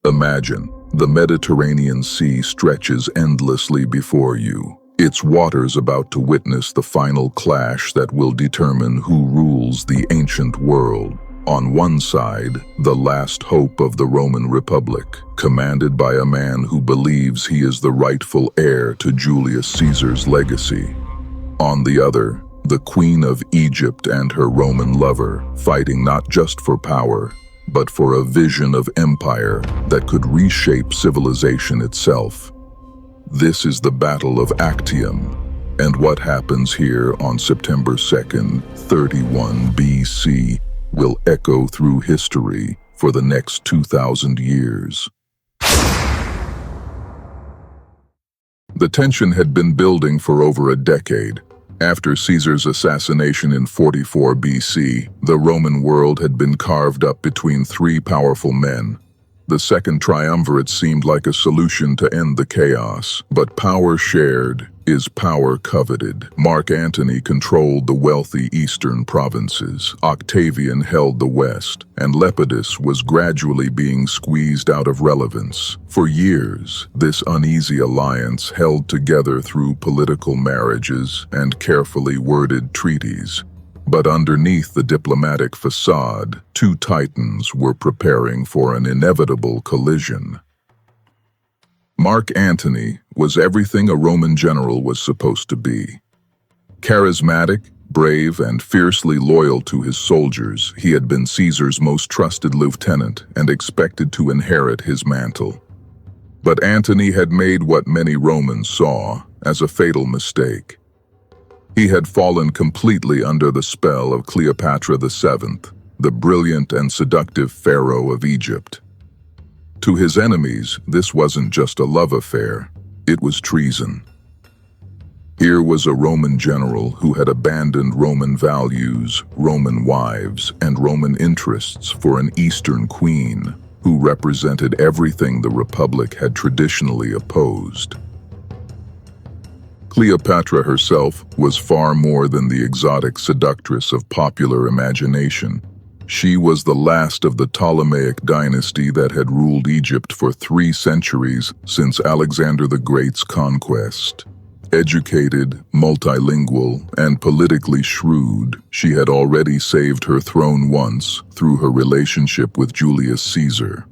Imagine, the Mediterranean Sea stretches endlessly before you, its waters about to witness the final clash that will determine who rules the ancient world. On one side, the last hope of the Roman Republic, commanded by a man who believes he is the rightful heir to Julius Caesar's legacy. On the other, the Queen of Egypt and her Roman lover, fighting not just for power, but for a vision of empire that could reshape civilization itself. This is the Battle of Actium, and what happens here on September 2nd, 31 BC, will echo through history for the next 2,000 years. The tension had been building for over a decade. After Caesar's assassination in 44 BC, the Roman world had been carved up between three powerful men. The second triumvirate seemed like a solution to end the chaos, but power shared is power coveted. Mark Antony controlled the wealthy eastern provinces, Octavian held the west, and Lepidus was gradually being squeezed out of relevance. For years, this uneasy alliance held together through political marriages and carefully worded treaties. But underneath the diplomatic facade, two titans were preparing for an inevitable collision. Mark Antony was everything a Roman general was supposed to be. Charismatic, brave, and fiercely loyal to his soldiers, he had been Caesar's most trusted lieutenant and expected to inherit his mantle. But Antony had made what many Romans saw as a fatal mistake. He had fallen completely under the spell of Cleopatra VII, the brilliant and seductive pharaoh of Egypt. To his enemies, this wasn't just a love affair, it was treason. Here was a Roman general who had abandoned Roman values, Roman wives, and Roman interests for an Eastern queen who represented everything the Republic had traditionally opposed. Cleopatra herself was far more than the exotic seductress of popular imagination. She was the last of the Ptolemaic dynasty that had ruled Egypt for 3 centuries since Alexander the Great's conquest. Educated, multilingual, and politically shrewd, she had already saved her throne once through her relationship with Julius Caesar.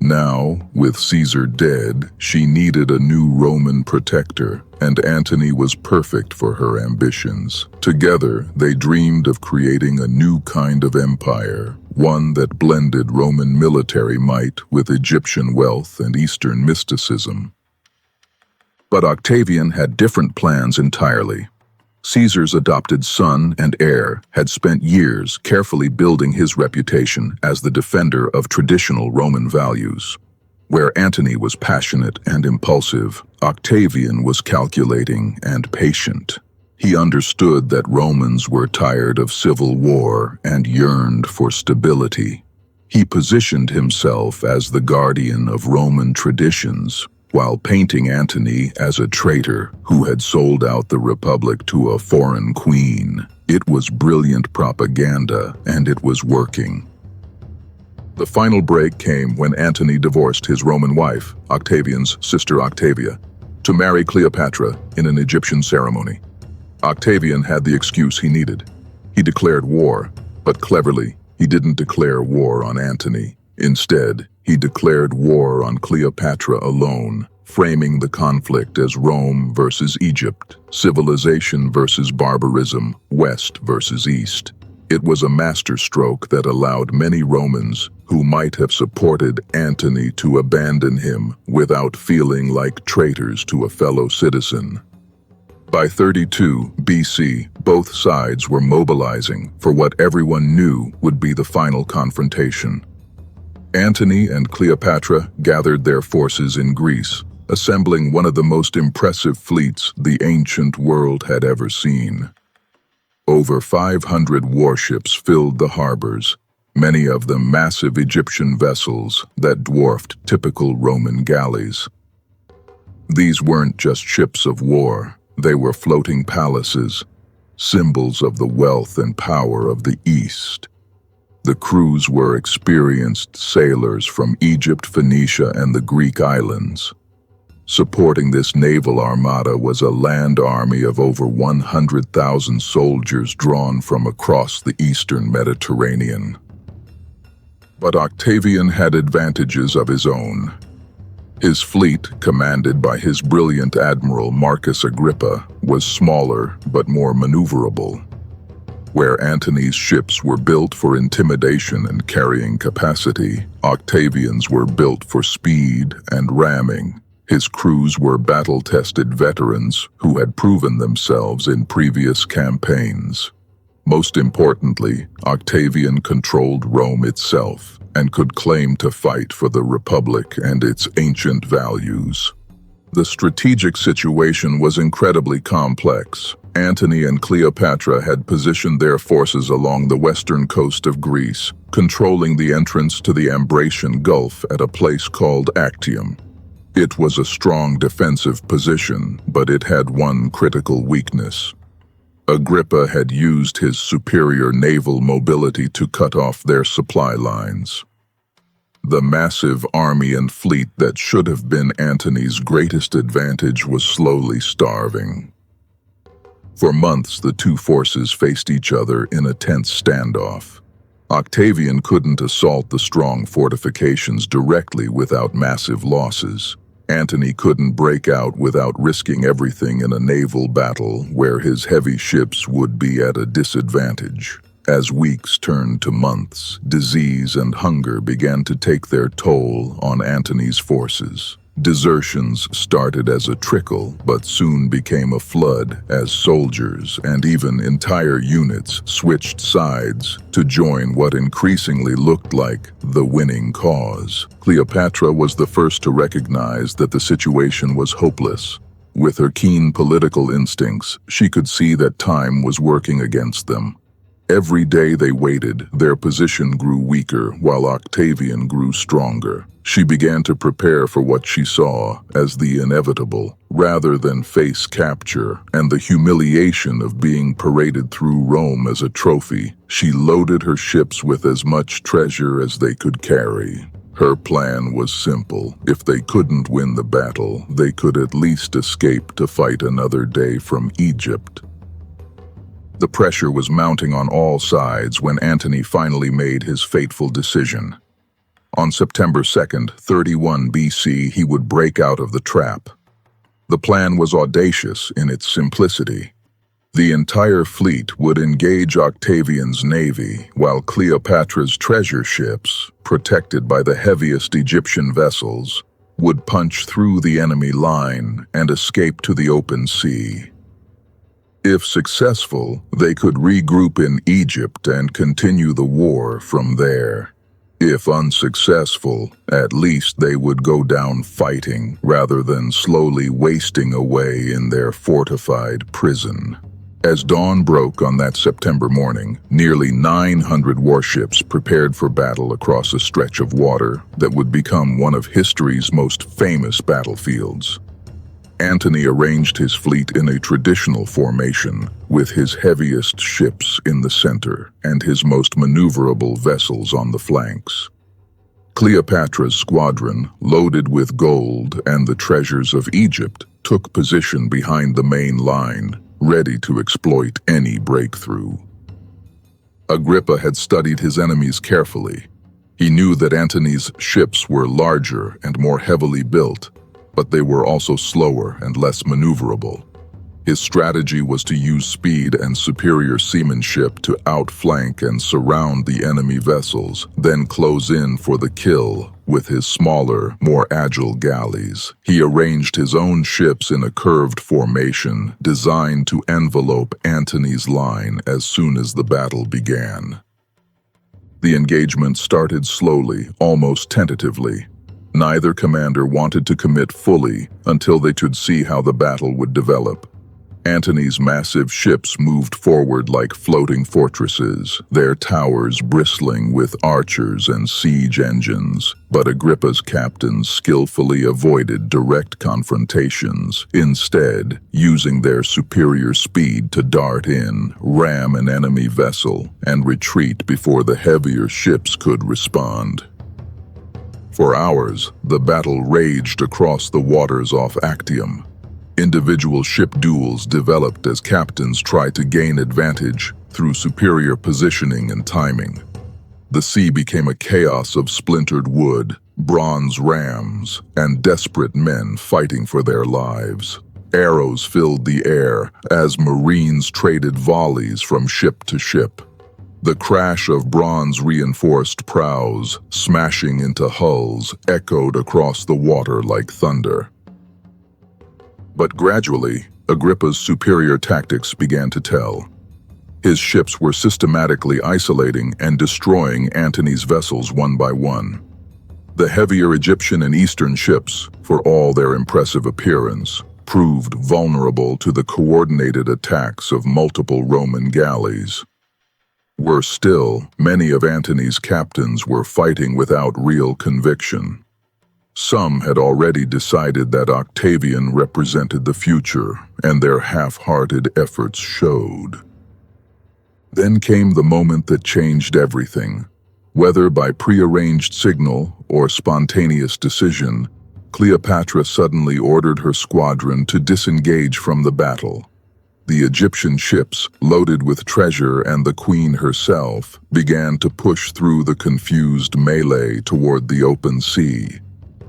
Now, with Caesar dead, she needed a new Roman protector, and Antony was perfect for her ambitions. Together, they dreamed of creating a new kind of empire, one that blended Roman military might with Egyptian wealth and Eastern mysticism. But Octavian had different plans entirely. Caesar's adopted son and heir had spent years carefully building his reputation as the defender of traditional Roman values. Where Antony was passionate and impulsive, Octavian was calculating and patient. He understood that Romans were tired of civil war and yearned for stability. He positioned himself as the guardian of Roman traditions, while painting Antony as a traitor who had sold out the Republic to a foreign queen. It was brilliant propaganda, and it was working. The final break came when Antony divorced his Roman wife, Octavian's sister Octavia, to marry Cleopatra in an Egyptian ceremony. Octavian had the excuse he needed. He declared war, but cleverly, he didn't declare war on Antony. Instead, he declared war on Cleopatra alone, framing the conflict as Rome versus Egypt, civilization versus barbarism, West versus East. It was a masterstroke that allowed many Romans who might have supported Antony to abandon him without feeling like traitors to a fellow citizen. By 32 BC, both sides were mobilizing for what everyone knew would be the final confrontation. Antony and Cleopatra gathered their forces in Greece, assembling one of the most impressive fleets the ancient world had ever seen. Over 500 warships filled the harbors, many of them massive Egyptian vessels that dwarfed typical Roman galleys. These weren't just ships of war, they were floating palaces, symbols of the wealth and power of the East. The crews were experienced sailors from Egypt, Phoenicia, and the Greek islands. Supporting this naval armada was a land army of over 100,000 soldiers drawn from across the eastern Mediterranean. But Octavian had advantages of his own. His fleet, commanded by his brilliant admiral Marcus Agrippa, was smaller but more maneuverable. Where Antony's ships were built for intimidation and carrying capacity, Octavian's were built for speed and ramming. His crews were battle-tested veterans who had proven themselves in previous campaigns. Most importantly, Octavian controlled Rome itself and could claim to fight for the Republic and its ancient values. The strategic situation was incredibly complex. Antony and Cleopatra had positioned their forces along the western coast of Greece, controlling the entrance to the Ambracian Gulf at a place called Actium. It was a strong defensive position, but it had one critical weakness. Agrippa had used his superior naval mobility to cut off their supply lines. The massive army and fleet that should have been Antony's greatest advantage was slowly starving. For months, the two forces faced each other in a tense standoff. Octavian couldn't assault the strong fortifications directly without massive losses. Antony couldn't break out without risking everything in a naval battle where his heavy ships would be at a disadvantage. As weeks turned to months, disease and hunger began to take their toll on Antony's forces. Desertions started as a trickle, but soon became a flood as soldiers and even entire units switched sides to join what increasingly looked like the winning cause. Cleopatra was the first to recognize that the situation was hopeless. With her keen political instincts, she could see that time was working against them. Every day they waited, their position grew weaker while Octavian grew stronger. She began to prepare for what she saw as the inevitable, rather than face capture and the humiliation of being paraded through Rome as a trophy. She loaded her ships with as much treasure as they could carry. Her plan was simple. If they couldn't win the battle, they could at least escape to fight another day from Egypt. The pressure was mounting on all sides when Antony finally made his fateful decision. On September 2nd, 31 BC, he would break out of the trap. The plan was audacious in its simplicity. The entire fleet would engage Octavian's navy, while Cleopatra's treasure ships, protected by the heaviest Egyptian vessels, would punch through the enemy line and escape to the open sea. If successful, they could regroup in Egypt and continue the war from there. If unsuccessful, at least they would go down fighting rather than slowly wasting away in their fortified prison. As dawn broke on that September morning, nearly 900 warships prepared for battle across a stretch of water that would become one of history's most famous battlefields. Antony arranged his fleet in a traditional formation, with his heaviest ships in the center and his most maneuverable vessels on the flanks. Cleopatra's squadron, loaded with gold and the treasures of Egypt, took position behind the main line, ready to exploit any breakthrough. Agrippa had studied his enemies carefully. He knew that Antony's ships were larger and more heavily built, but they were also slower and less maneuverable. His strategy was to use speed and superior seamanship to outflank and surround the enemy vessels, then close in for the kill with his smaller, more agile galleys. He arranged his own ships in a curved formation designed to envelope Antony's line as soon as the battle began. The engagement started slowly, almost tentatively. Neither commander wanted to commit fully until they could see how the battle would develop. Antony's massive ships moved forward like floating fortresses, their towers bristling with archers and siege engines. But Agrippa's captains skillfully avoided direct confrontations, instead using their superior speed to dart in, ram an enemy vessel, and retreat before the heavier ships could respond. For hours, the battle raged across the waters off Actium. Individual ship duels developed as captains tried to gain advantage through superior positioning and timing. The sea became a chaos of splintered wood, bronze rams, and desperate men fighting for their lives. Arrows filled the air as marines traded volleys from ship to ship. The crash of bronze-reinforced prows, smashing into hulls, echoed across the water like thunder. But gradually, Agrippa's superior tactics began to tell. His ships were systematically isolating and destroying Antony's vessels one by one. The heavier Egyptian and Eastern ships, for all their impressive appearance, proved vulnerable to the coordinated attacks of multiple Roman galleys. Worse still, many of Antony's captains were fighting without real conviction. Some had already decided that Octavian represented the future, and their half-hearted efforts showed. Then came the moment that changed everything. Whether by prearranged signal or spontaneous decision, Cleopatra suddenly ordered her squadron to disengage from the battle. The Egyptian ships, loaded with treasure and the queen herself, began to push through the confused melee toward the open sea.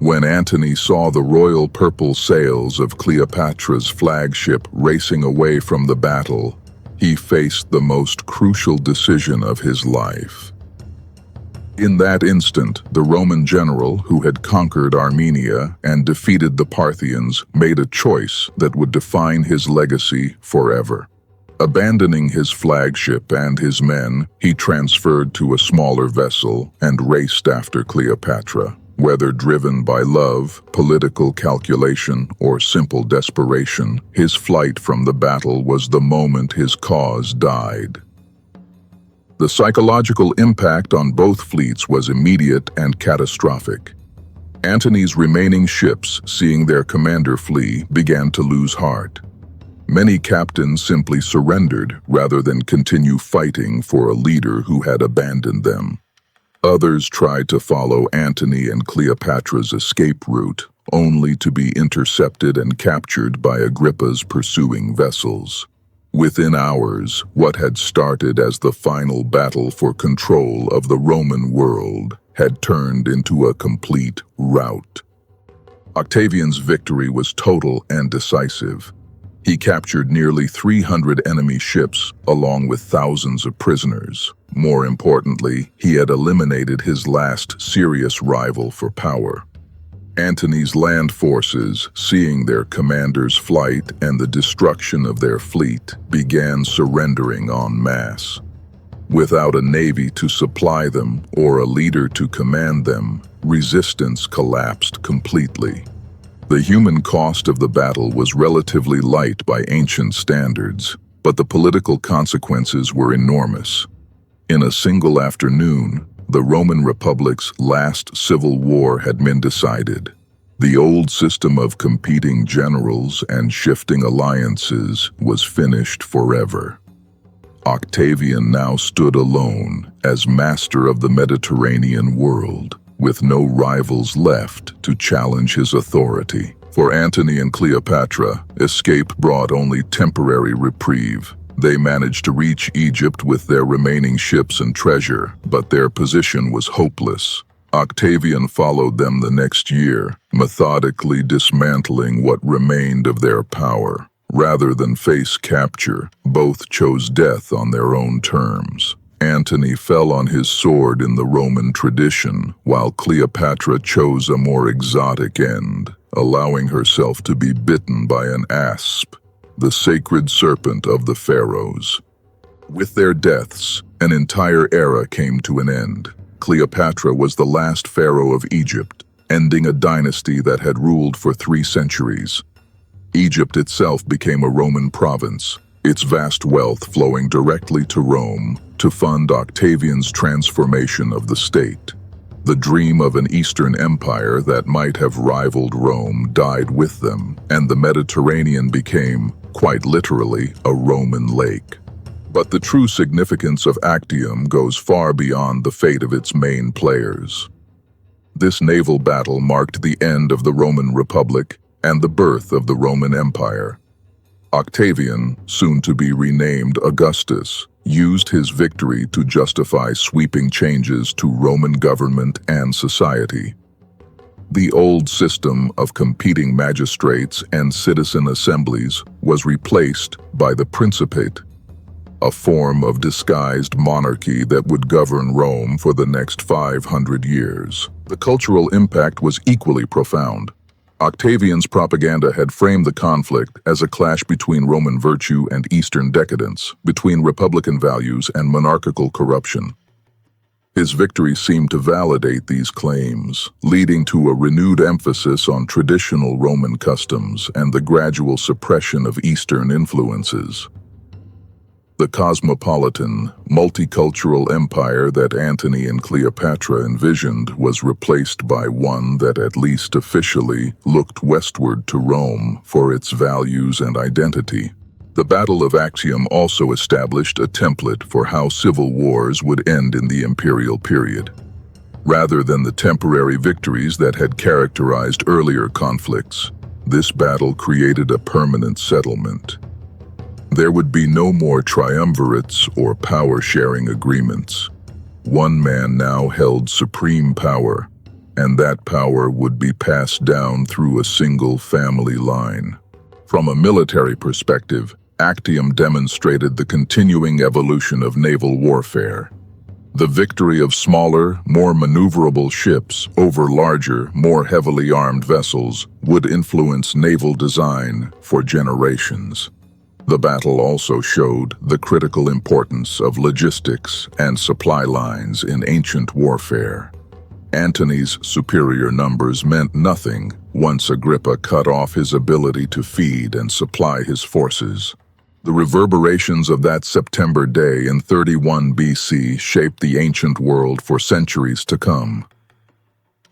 When Antony saw the royal purple sails of Cleopatra's flagship racing away from the battle, he faced the most crucial decision of his life. In that instant, the Roman general who had conquered Armenia and defeated the Parthians made a choice that would define his legacy forever. Abandoning his flagship and his men, he transferred to a smaller vessel and raced after Cleopatra. Whether driven by love, political calculation, or simple desperation, his flight from the battle was the moment his cause died. The psychological impact on both fleets was immediate and catastrophic. Antony's remaining ships, seeing their commander flee, began to lose heart. Many captains simply surrendered rather than continue fighting for a leader who had abandoned them. Others tried to follow Antony and Cleopatra's escape route, only to be intercepted and captured by Agrippa's pursuing vessels. Within hours, what had started as the final battle for control of the Roman world had turned into a complete rout. Octavian's victory was total and decisive. He captured nearly 300 enemy ships, along with thousands of prisoners. More importantly, he had eliminated his last serious rival for power. Antony's land forces, seeing their commander's flight and the destruction of their fleet, began surrendering en masse. Without a navy to supply them or a leader to command them, resistance collapsed completely. The human cost of the battle was relatively light by ancient standards, but the political consequences were enormous. In a single afternoon, the Roman Republic's last civil war had been decided. The old system of competing generals and shifting alliances was finished forever. Octavian now stood alone as master of the Mediterranean world, with no rivals left to challenge his authority. For Antony and Cleopatra, escape brought only temporary reprieve. They managed to reach Egypt with their remaining ships and treasure, but their position was hopeless. Octavian followed them the next year, methodically dismantling what remained of their power. Rather than face capture, both chose death on their own terms. Antony fell on his sword in the Roman tradition, while Cleopatra chose a more exotic end, allowing herself to be bitten by an asp, the sacred serpent of the pharaohs. With their deaths, an entire era came to an end. Cleopatra was the last pharaoh of Egypt, ending a dynasty that had ruled for 3 centuries. Egypt itself became a Roman province, its vast wealth flowing directly to Rome to fund Octavian's transformation of the state. The dream of an Eastern empire that might have rivaled Rome died with them, and the Mediterranean became, quite literally, a Roman lake. But the true significance of Actium goes far beyond the fate of its main players. This naval battle marked the end of the Roman Republic and the birth of the Roman Empire. Octavian, soon to be renamed Augustus, used his victory to justify sweeping changes to Roman government and society. The old system of competing magistrates and citizen assemblies was replaced by the Principate, a form of disguised monarchy that would govern Rome for the next 500 years. The cultural impact was equally profound. Octavian's propaganda had framed the conflict as a clash between Roman virtue and Eastern decadence, between republican values and monarchical corruption. His victory seemed to validate these claims, leading to a renewed emphasis on traditional Roman customs and the gradual suppression of Eastern influences. The cosmopolitan, multicultural empire that Antony and Cleopatra envisioned was replaced by one that at least officially looked westward to Rome for its values and identity. The Battle of Actium also established a template for how civil wars would end in the imperial period. Rather than the temporary victories that had characterized earlier conflicts, this battle created a permanent settlement. There would be no more triumvirates or power-sharing agreements. One man now held supreme power, and that power would be passed down through a single family line. From a military perspective, Actium demonstrated the continuing evolution of naval warfare. The victory of smaller, more maneuverable ships over larger, more heavily armed vessels would influence naval design for generations. The battle also showed the critical importance of logistics and supply lines in ancient warfare. Antony's superior numbers meant nothing once Agrippa cut off his ability to feed and supply his forces. The reverberations of that September day in 31 BC shaped the ancient world for centuries to come.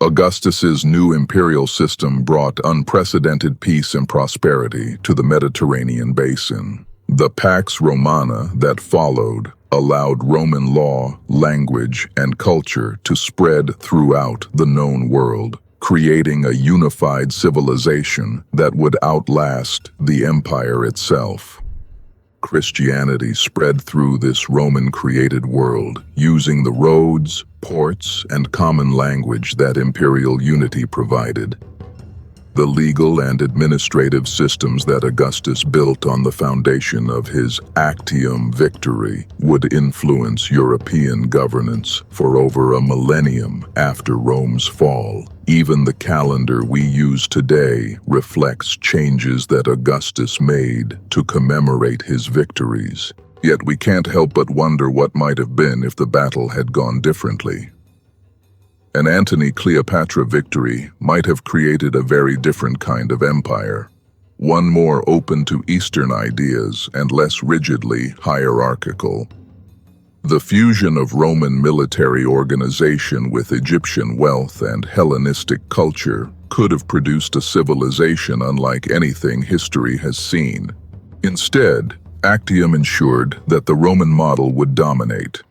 Augustus's new imperial system brought unprecedented peace and prosperity to the Mediterranean basin. The Pax Romana that followed allowed Roman law, language, and culture to spread throughout the known world, creating a unified civilization that would outlast the empire itself. Christianity spread through this Roman-created world, using the roads, ports, and common language that imperial unity provided. The legal and administrative systems that Augustus built on the foundation of his Actium victory would influence European governance for over a millennium after Rome's fall. Even the calendar we use today reflects changes that Augustus made to commemorate his victories. Yet we can't help but wonder what might have been if the battle had gone differently. An Antony-Cleopatra victory might have created a very different kind of empire, one more open to Eastern ideas and less rigidly hierarchical. The fusion of Roman military organization with Egyptian wealth and Hellenistic culture could have produced a civilization unlike anything history has seen. Instead, Actium ensured that the Roman model would dominate.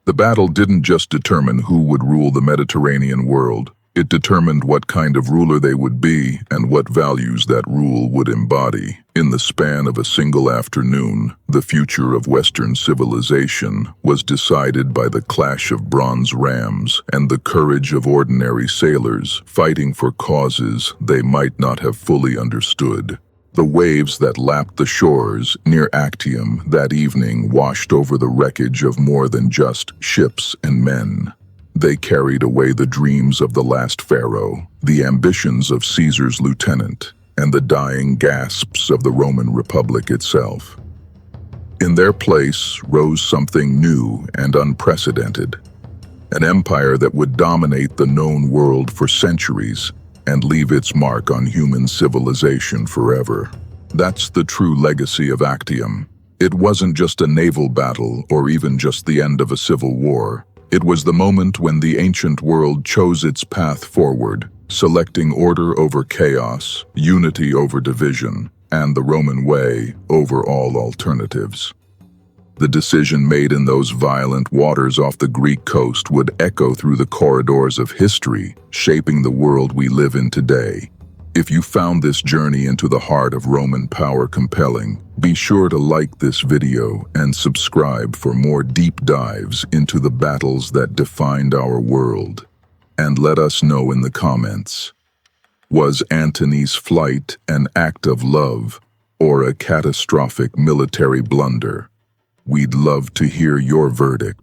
The battle didn't just determine who would rule the Mediterranean world. It determined what kind of ruler they would be and what values that rule would embody. In the span of a single afternoon, the future of Western civilization was decided by the clash of bronze rams and the courage of ordinary sailors fighting for causes they might not have fully understood. The waves that lapped the shores near Actium that evening washed over the wreckage of more than just ships and men. They carried away the dreams of the last pharaoh, the ambitions of Caesar's lieutenant, and the dying gasps of the Roman Republic itself. In their place rose something new and unprecedented, an empire that would dominate the known world for centuries, and leave its mark on human civilization forever. That's the true legacy of Actium. It wasn't just a naval battle or even just the end of a civil war. It was the moment when the ancient world chose its path forward, selecting order over chaos, unity over division, and the Roman way over all alternatives. The decision made in those violent waters off the Greek coast would echo through the corridors of history, shaping the world we live in today. If you found this journey into the heart of Roman power compelling, be sure to like this video and subscribe for more deep dives into the battles that defined our world. And let us know in the comments, was Antony's flight an act of love or a catastrophic military blunder? We'd love to hear your verdict.